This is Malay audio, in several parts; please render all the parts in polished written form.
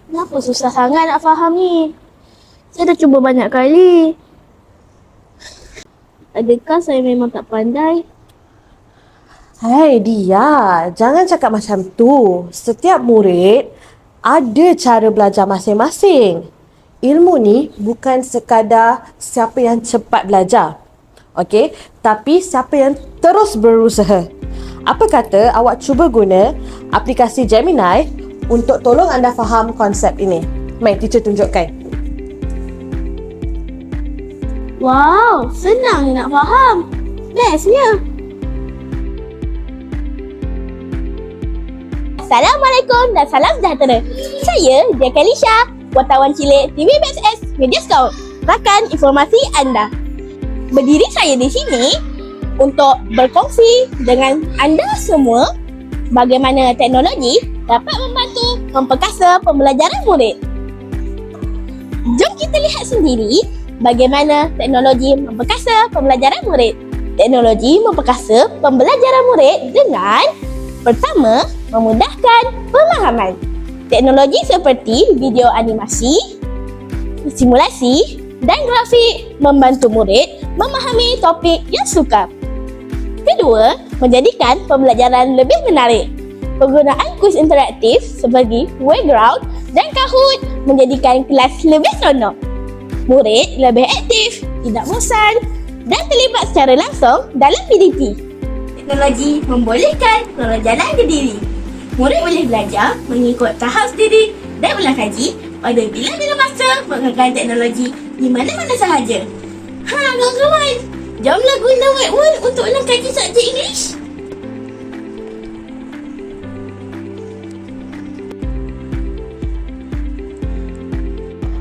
Kenapa susah sangat nak faham ni? Saya dah cuba banyak kali. Adakah saya memang tak pandai? Hai Dia, jangan cakap macam tu. Setiap murid ada cara belajar masing-masing. Ilmu ni bukan sekadar siapa yang cepat belajar. Okey, tapi siapa yang terus berusaha. Apa kata awak cuba guna aplikasi Gemini untuk tolong anda faham konsep ini. Mai teacher tunjukkan. Wow, senang nak faham. Bestnya. Assalamualaikum dan salam sejahtera. Saya Dia Kalisha, wartawan cilik TV BSS Media Scout. Rakan informasi anda. Berdiri saya di sini untuk berkongsi dengan anda semua bagaimana teknologi dapat membantu memperkasa pembelajaran murid. Jom kita lihat sendiri bagaimana teknologi memperkasa pembelajaran murid. Teknologi memperkasa pembelajaran murid dengan pertama, memudahkan pemahaman. Teknologi seperti video animasi, simulasi dan grafik membantu murid memahami topik yang sukar. Kedua, menjadikan pembelajaran lebih menarik. Penggunaan kuis interaktif seperti Playground dan Kahoot menjadikan kelas lebih seronok. Murid lebih aktif, tidak bosan dan terlibat secara langsung dalam PDP. Teknologi membolehkan pembelajaran berdiri. Murid boleh belajar mengikut tahap sendiri dan ulang kaji pada bila-bila masa menggunakan teknologi di mana-mana sahaja. Kawan-kawan, jomlah guna Whiteboard untuk ulang kaji subjek English.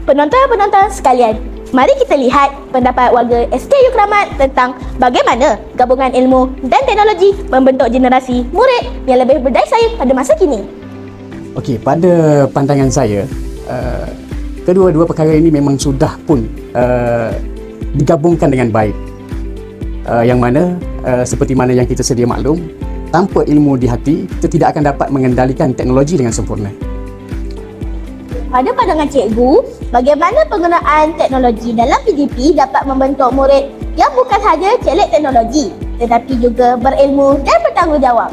Penonton-penonton sekalian, mari kita lihat pendapat warga SKU Keramat tentang bagaimana gabungan ilmu dan teknologi membentuk generasi murid yang lebih berdaya saing pada masa kini. Okey, pada pandangan saya, kedua-dua perkara ini memang sudah pun digabungkan dengan baik. Yang mana, seperti mana yang kita sedia maklum, tanpa ilmu di hati, kita tidak akan dapat mengendalikan teknologi dengan sempurna. Pada pandangan cikgu, bagaimana penggunaan teknologi dalam PDP dapat membentuk murid yang bukan sahaja celik teknologi tetapi juga berilmu dan bertanggungjawab.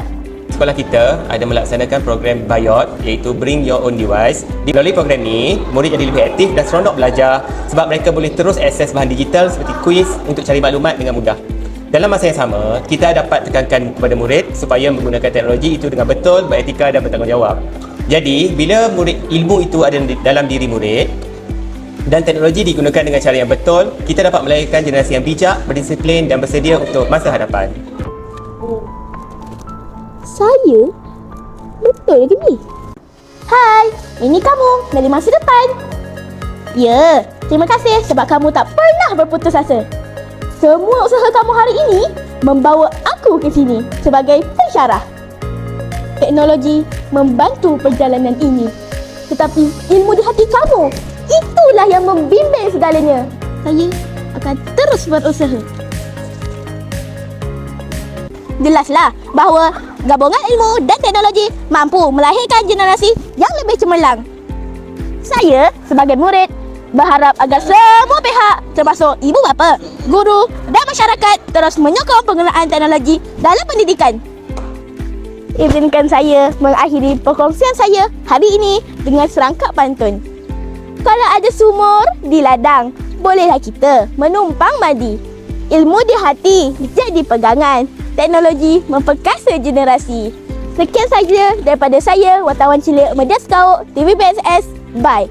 Sekolah kita ada melaksanakan program BYOD iaitu Bring Your Own Device. Melalui program ni, murid jadi lebih aktif dan seronok belajar sebab mereka boleh terus akses bahan digital seperti kuis untuk cari maklumat dengan mudah. Dalam masa yang sama, kita dapat tekankan kepada murid supaya menggunakan teknologi itu dengan betul, beretika dan bertanggungjawab. Jadi, bila ilmu itu ada dalam diri murid dan teknologi digunakan dengan cara yang betul, kita dapat melahirkan generasi yang bijak, berdisiplin dan bersedia untuk masa hadapan. Saya? Betul ke ni? Hai, ini kamu dari masa depan. Ya, terima kasih sebab kamu tak pernah berputus asa. Semua usaha kamu hari ini membawa aku ke sini sebagai pensyarah. Teknologi membantu perjalanan ini. Tetapi ilmu di hati kamu, itulah yang membimbing segalanya. Saya akan terus berusaha. Jelaslah bahawa gabungan ilmu dan teknologi mampu melahirkan generasi yang lebih cemerlang. Saya sebagai murid berharap agar semua pihak termasuk ibu bapa, guru dan masyarakat terus menyokong penggunaan teknologi dalam pendidikan. Izinkan saya mengakhiri perkongsian saya hari ini dengan serangkap pantun. Kalau ada sumur di ladang, bolehlah kita menumpang mandi. Ilmu di hati jadi pegangan. Teknologi memperkasa generasi. Sekian saja daripada saya, wartawan cilik Media Scout TV BSS. Bye.